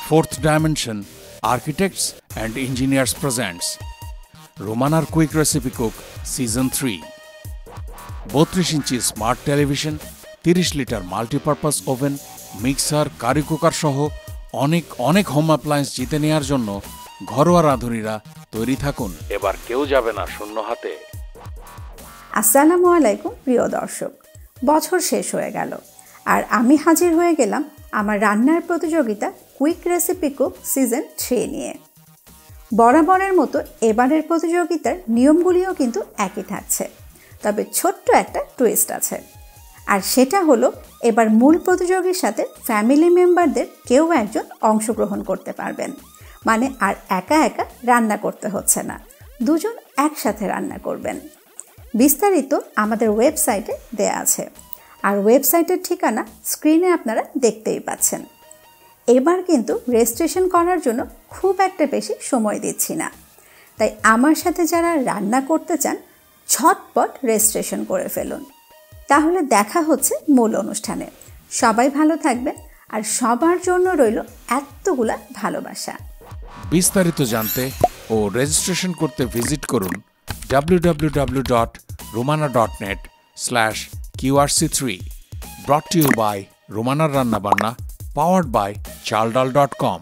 Fourth Dimension Architects and Engineers presents Romanar Quick Recipe Cook Season 3. 32 inch smart television, 30 litre multipurpose oven, mixer, curry cooker সহ অনেক home appliance জিতে নেওয়ার জন্য ঘরোয়া রাঁধুনিরা তৈরি থাকুন। এবার কেউ যাবে না শূন্য হাতে। আসসালামু আলাইকুম প্রিয় দর্শক, বছর শেষ হয়ে গেল আর আমি হাজির হয়ে গেলাম আমার রান্নার প্রতিযোগিতা কুইক রেসিপি কুক সিজন 3 নিয়ে। বরাবরের মতো এবারের প্রতিযোগিতার নিয়মগুলিও কিন্তু একই থাকছে, তবে ছোট্ট একটা টুইস্ট আছে। আর সেটা হলো এবার মূল প্রতিযোগীর সাথে ফ্যামিলি মেম্বারদের কেউ একজন অংশগ্রহণ করতে পারবেন, মানে আর একা একা রান্না করতে হচ্ছে না, দুজন একসাথে রান্না করবেন। বিস্তারিত আমাদের ওয়েবসাইটে দেয়া আছে, আর ওয়েবসাইটের ঠিকানা স্ক্রিনে আপনারা দেখতেই পাচ্ছেন। এবার কিন্তু রেজিস্ট্রেশন করার জন্য খুব একটা বেশি সময় দিচ্ছি না, তাই আমার সাথে যারা রান্না করতে চান ঝটপট রেজিস্ট্রেশন করে ফেলুন। তাহলে দেখা হচ্ছে মূল অনুষ্ঠানে। সবাই ভালো থাকবেন, আর সবার জন্য রইল এতগুলা ভালোবাসা। বিস্তারিত জানতে ও রেজিস্ট্রেশন করতে ভিজিট করুন www.romana.net/QRC3. Brought to you by Romanar Ranna Banna, powered by chaldal.com.